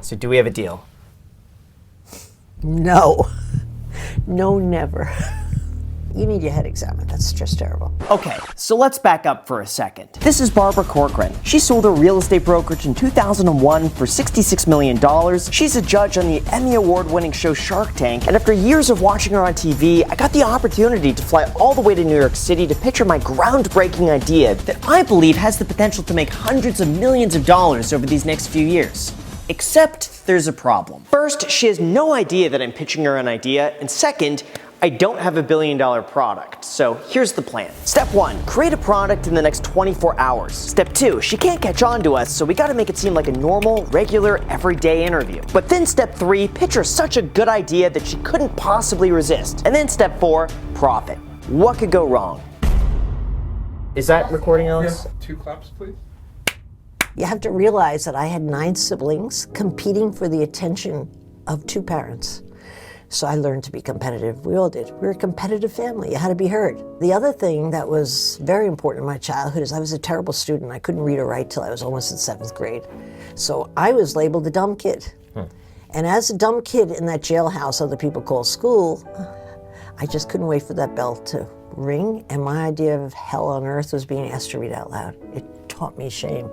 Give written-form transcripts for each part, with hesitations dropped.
So do we have a deal? No. No, never. You need your head examined. That's just terrible. Okay, so let's back up for a second. This is Barbara Corcoran. She sold her real estate brokerage in 2001 for $66 million. She's a judge on the Emmy Award-winning show Shark Tank, and after years of watching her on TV, I got the opportunity to fly all the way to New York City to pitch her my groundbreaking idea that I believe has the potential to make hundreds of millions of dollars over these next few years. Except there's a problem. First, she has no idea that I'm pitching her an idea, and second, I don't have a billion-dollar product. So here's the plan. Step 1, create a product in the next 24 hours. Step 2, she can't catch on to us, so we gotta make it seem like a normal, regular, everyday interview. But then step 3, pitch her such a good idea that she couldn't possibly resist. And then step 4, profit. What could go wrong? Is that recording, Alice? Yeah. 2 claps, please. You have to realize that I had 9 siblings competing for the attention of 2 parents. So I learned to be competitive. We all did. We were a competitive family. You had to be heard. The other thing that was very important in my childhood is I was a terrible student. I couldn't read or write till I was almost in 7th grade. So I was labeled the dumb kid. And as a dumb kid in that jailhouse other people call school, I just couldn't wait for that bell to ring. And my idea of hell on earth was being asked to read out loud. It taught me shame.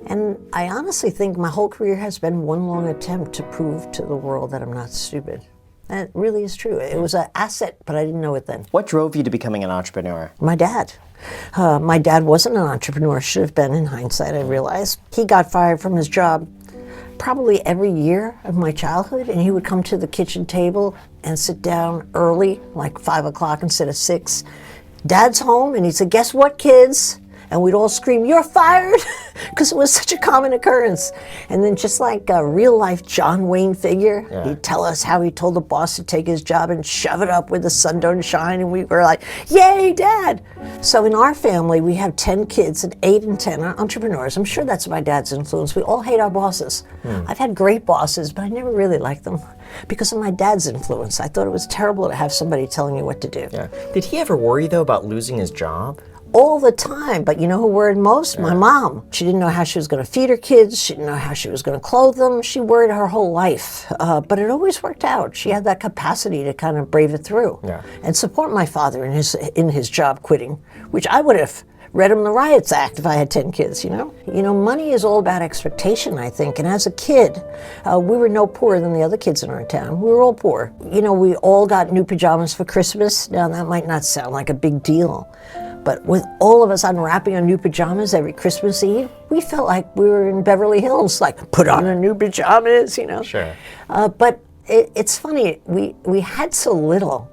And I honestly think my whole career has been one long attempt to prove to the world that I'm not stupid. That really is true. It was an asset, but I didn't know it then. What drove you to becoming an entrepreneur? My dad. My dad wasn't an entrepreneur, should have been in hindsight, I realize. He got fired from his job probably every year of my childhood, and he would come to the kitchen table and sit down early, like 5 o'clock instead of 6. Dad's home, and he'd say, "Guess what, kids?" And we'd all scream, "You're fired!" because it was such a common occurrence. And then just like a real-life John Wayne figure, he'd tell us how he told the boss to take his job and shove it up where the sun don't shine, and we were like, "Yay, Dad!" So in our family, we have 10 kids, and 8 and 10 are entrepreneurs. I'm sure that's my dad's influence. We all hate our bosses. I've had great bosses, but I never really liked them because of my dad's influence. I thought it was terrible to have somebody telling you what to do. Did he ever worry, though, about losing his job? All the time, but you know who worried most? My mom. She didn't know how she was going to feed her kids. She didn't know how she was going to clothe them. She worried her whole life, but it always worked out. She had that capacity to kind of brave it through and support my father in his job quitting, which I would have read him the Riots Act if I had 10 kids, you know? You know, money is all about expectation, I think, and as a kid, we were no poorer than the other kids in our town. We were all poor. You know, we all got new pajamas for Christmas. Now, that might not sound like a big deal, but with all of us unwrapping our new pajamas every Christmas Eve, we felt like we were in Beverly Hills, like, put on our new pajamas, you know? Sure. But it's funny, we had so little,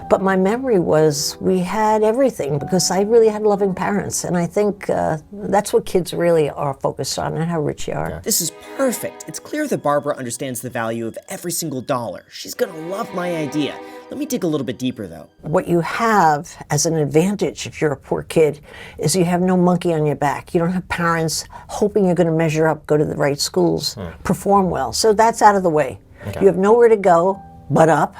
but my memory was we had everything because I really had loving parents. And I think that's what kids really are focused on, and how rich you are. This is perfect. It's clear that Barbara understands the value of every single dollar. She's gonna love my idea. Let me dig a little bit deeper, though. What you have as an advantage if you're a poor kid is you have no monkey on your back. You don't have parents hoping you're going to measure up, go to the right schools, perform well. So that's out of the way. You have nowhere to go but up.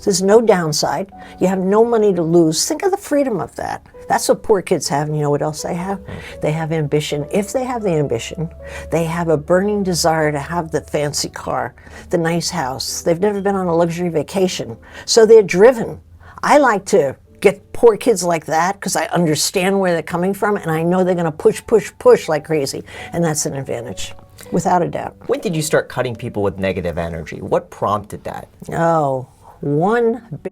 There's no downside. You have no money to lose. Think of the freedom of that. That's what poor kids have, and you know what else they have? They have ambition. If they have the ambition, they have a burning desire to have the fancy car, the nice house. They've never been on a luxury vacation, so they're driven. I like to get poor kids like that because I understand where they're coming from, and I know they're going to push, push, push like crazy, and that's an advantage, without a doubt. When did you start cutting people with negative energy? What prompted that? Oh, one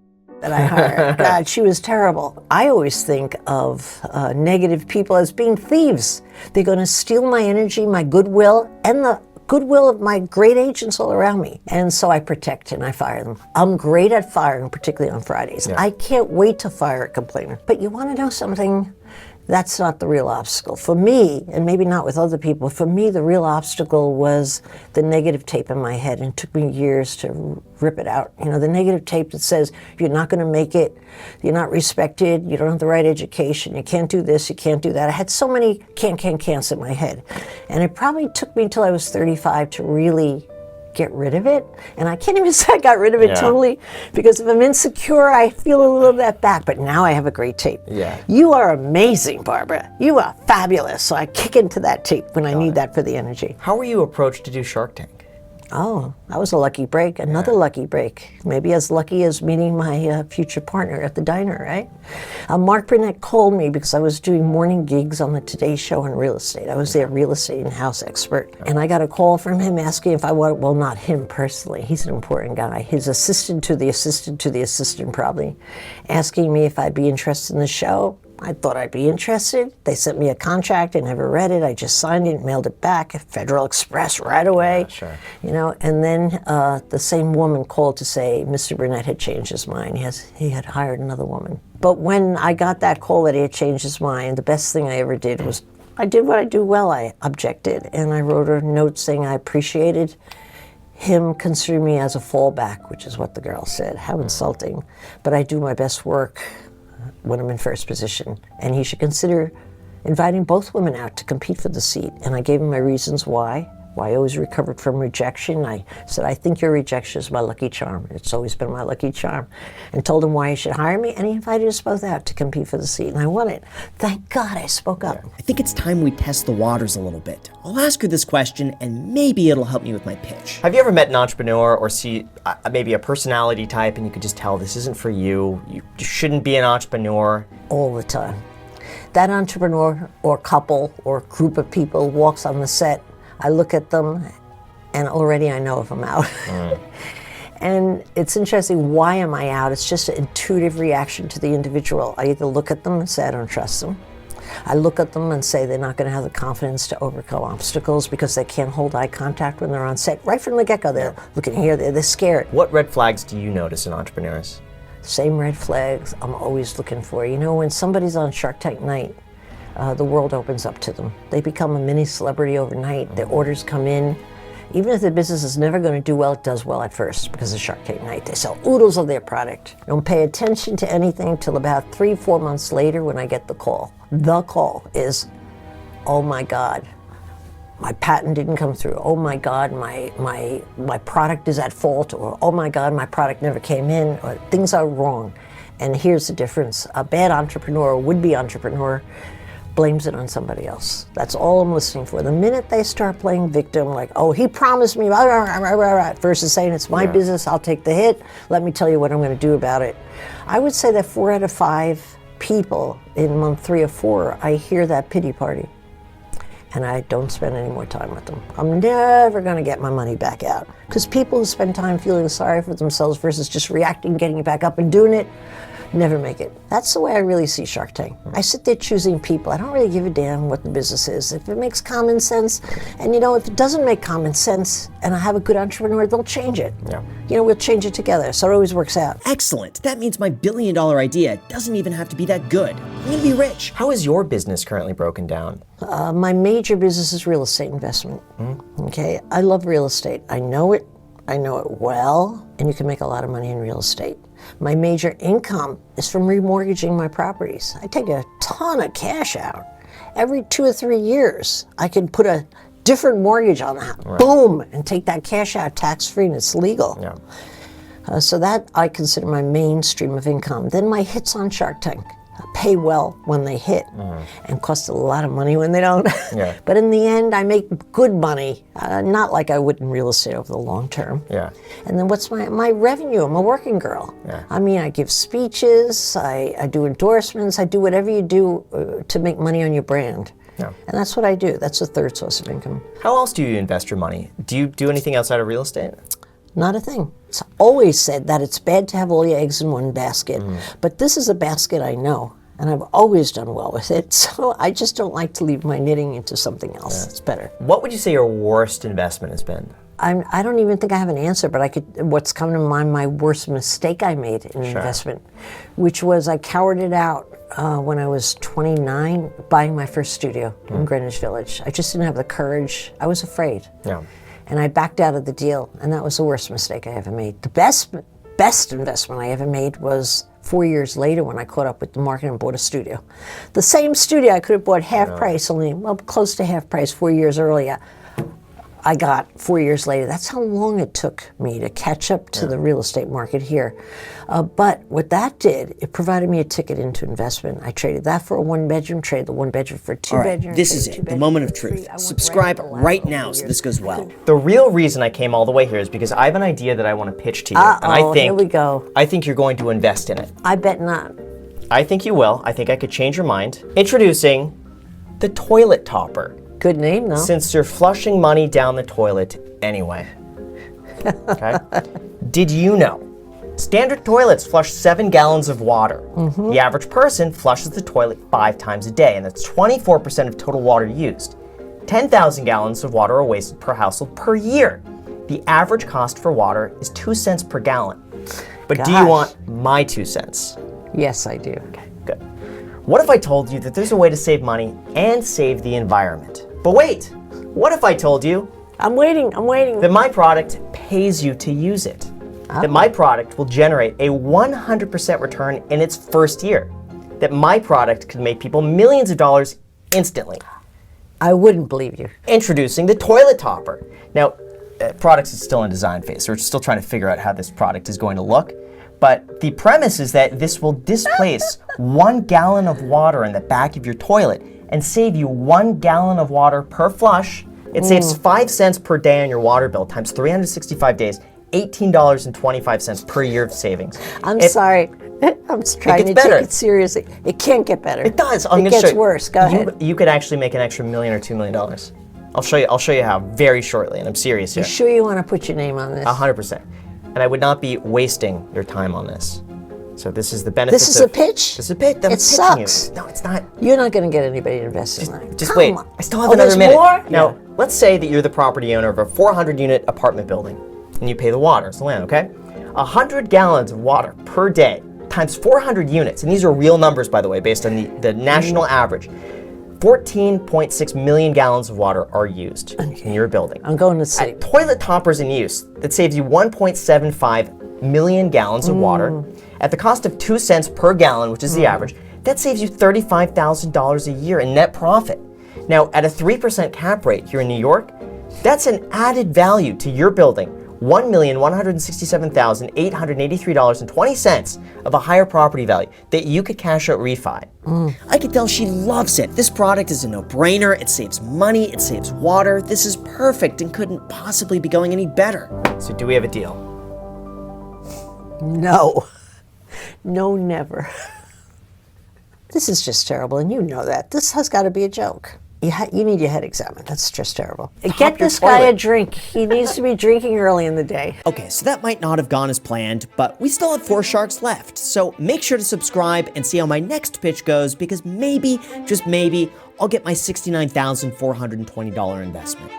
that I hired. God, she was terrible. I always think of negative people as being thieves. They're going to steal my energy, my goodwill, and the goodwill of my great agents all around me. And so I protect and I fire them. I'm great at firing, particularly on Fridays. I can't wait to fire a complainer. But you want to know something? That's not the real obstacle. For me, and maybe not with other people, for me the real obstacle was the negative tape in my head, and it took me years to rip it out. You know, the negative tape that says, you're not going to make it, you're not respected, you don't have the right education, you can't do this, you can't do that. I had so many can'ts in my head. And it probably took me until I was 35 to really get rid of it. And I can't even say I got rid of it totally, because if I'm insecure, I feel a little of that back. But now I have a great tape. You are amazing, Barbara. You are fabulous. So I kick into that tape when I need that for the energy. How were you approached to do Shark Tank? Oh, that was a lucky break. Another lucky break. Maybe as lucky as meeting my future partner at the diner, right? Mark Burnett called me because I was doing morning gigs on the Today Show on real estate. I was their real estate and house expert. And I got a call from him asking if I wanted, well, not him personally. He's an important guy. His assistant to the assistant to the assistant probably, asking me if I'd be interested in the show. I thought I'd be interested. They sent me a contract. I never read it. I just signed it, mailed it back, Federal Express right away. Yeah, sure. You know, and then the same woman called to say Mr. Burnett had changed his mind. He had hired another woman. But when I got that call that he had changed his mind, the best thing I ever did was I did what I do well. I objected, and I wrote a note saying I appreciated him considering me as a fallback, which is what the girl said. How insulting. But I do my best work when I'm in first position, and he should consider inviting both women out to compete for the seat. And I gave him my reasons why I always recovered from rejection. I said, I think your rejection is my lucky charm. It's always been my lucky charm. And told him why he should hire me, and he invited us both out to compete for the seat, and I won it. Thank God I spoke up. I think it's time we test the waters a little bit. I'll ask her this question, and maybe it'll help me with my pitch. Have you ever met an entrepreneur or see maybe a personality type and you could just tell this isn't for you, you shouldn't be an entrepreneur? All the time. That entrepreneur or couple or group of people walks on the set, I look at them, and already I know if I'm out. And it's interesting, why am I out? It's just an intuitive reaction to the individual. I either look at them and say I don't trust them. I look at them and say they're not going to have the confidence to overcome obstacles because they can't hold eye contact when they're on set. Right from the get-go, they're looking here, they're scared. What red flags do you notice in entrepreneurs? Same red flags I'm always looking for. You know, when somebody's on Shark Tank night, the world opens up to them. They become a mini celebrity overnight. Their orders come in. Even if the business is never going to do well, it does well at first because of Shark Tank night. They sell oodles of their product. Don't pay attention to anything till about 3-4 months later when I get the call. The call is, oh my God, my patent didn't come through. Oh my God, my product is at fault. Or oh my God, my product never came in. Or things are wrong. And here's the difference. A bad entrepreneur, would-be entrepreneur, blames it on somebody else. That's all I'm listening for. The minute they start playing victim, like, oh, he promised me, versus saying it's my business, I'll take the hit, let me tell you what I'm going to do about it. I would say that 4 out of 5 people in month 3 or 4, I hear that pity party. And I don't spend any more time with them. I'm never going to get my money back out. Because people who spend time feeling sorry for themselves versus just reacting, getting it back up and doing it, never make it. That's the way I really see Shark Tank. I sit there choosing people. I don't really give a damn what the business is. If it makes common sense, and you know, if it doesn't make common sense, and I have a good entrepreneur, they'll change it. Yeah. You know, we'll change it together, so it always works out. Excellent. That means my billion-dollar idea doesn't even have to be that good. I'm gonna be rich. How is your business currently broken down? My major business is real estate investment. Okay, I love real estate. I know it well, and you can make a lot of money in real estate. My major income is from remortgaging my properties. I take a ton of cash out. Every 2 or 3 years, I can put a different mortgage on that. Right. Boom, and take that cash out tax-free, and it's legal. Yeah. So that I consider my main stream of income. Then my hits on Shark Tank pay well when they hit and cost a lot of money when they don't. Yeah. But in the end, I make good money, not like I would in real estate over the long term. Yeah. And then what's my revenue? I'm a working girl. Yeah. I mean, I give speeches, I do endorsements, I do whatever you do to make money on your brand. Yeah. And that's what I do. That's the third source of income. How else do you invest your money? Do you do anything outside of real estate? Not a thing. It's always said that it's bad to have all your eggs in one basket. But this is a basket I know, and I've always done well with it. So I just don't like to leave my knitting into something else. Yeah. It's better. What would you say your worst investment has been? I don't even think I have an answer, but what's coming to mind, my worst mistake I made in investment, which was I cowered it out when I was 29, buying my first studio in Greenwich Village. I just didn't have the courage. I was afraid. Yeah. And I backed out of the deal, and that was the worst mistake I ever made. The best investment I ever made was 4 years later when I caught up with the market and bought a studio. The same studio I could have bought half price, only, well, close to half price 4 years earlier. I got 4 years later. That's how long it took me to catch up to the real estate market here. But what that did, it provided me a ticket into investment. I traded that for a one-bedroom, traded the one-bedroom for a two-bedroom. This is it, the moment of truth. Subscribe right now so this goes well. The real reason I came all the way here is because I have an idea that I want to pitch to you. And I think, here we go. I think you're going to invest in it. I bet not. I think you will. I think I could change your mind. Introducing the toilet topper. Good name, though. Since you're flushing money down the toilet anyway. Okay? Did you know? Standard toilets flush 7 gallons of water. The average person flushes the toilet 5 times a day, and that's 24% of total water used. 10,000 gallons of water are wasted per household per year. The average cost for water is 2 cents per gallon. But do you Gosh. want my 2 cents? Yes, I do. Okay, good. What if I told you that there's a way to save money and save the environment? But wait, what if I told you I'm waiting. that my product pays you to use it? That my product will generate a 100% return in its first year? That my product could make people millions of dollars instantly? I wouldn't believe you. Introducing the toilet topper. Now, products is still in design phase, so we're still trying to figure out how this product is going to look. But the premise is that this will displace 1 gallon of water in the back of your toilet and save you 1 gallon of water per flush. It saves 5 cents per day on your water bill times 365 days, $18.25 per year of savings. I'm sorry. I'm trying to better. take it seriously. It can't get better. It does. It gets worse. Go ahead. You could actually make an extra $1 million or $2 million. I'll show you how very shortly, and I'm serious here. You sure you want to put your name on this? 100%. And I would not be wasting your time on this. So this is the benefit. This is a pitch? This is a pitch. I'm It pitching sucks. You. No, it's not. You're not going to get anybody to invest in that. Just Come wait. on. I still have Oh, another there's minute. more? Now, Yeah. let's say that you're the property owner of a 400-unit apartment building, and you pay the water, it's the land, okay? 100 gallons of water per day times 400 units, and these are real numbers, by the way, based on the national average. 14.6 million gallons of water are used in your building. I'm going to sleep. Toilet toppers in use, that saves you 1.75 million gallons of water. At the cost of 2 cents per gallon, which is the average, that saves you $35,000 a year in net profit. Now, at a 3% cap rate here in New York, that's an added value to your building. $1,167,883.20 of a higher property value that you could cash out refi. I can tell she loves it. This product is a no-brainer. It saves money, it saves water. This is perfect and couldn't possibly be going any better. So do we have a deal? No. No, never. This is just terrible, and you know that. This has got to be a joke. You need your head examined. That's just terrible. Get your this guy a toilet. drink. He needs to be drinking early in the day. Okay, so that might not have gone as planned, but we still have 4 sharks left. So make sure to subscribe and see how my next pitch goes, because maybe, just maybe, I'll get my $69,420 investment.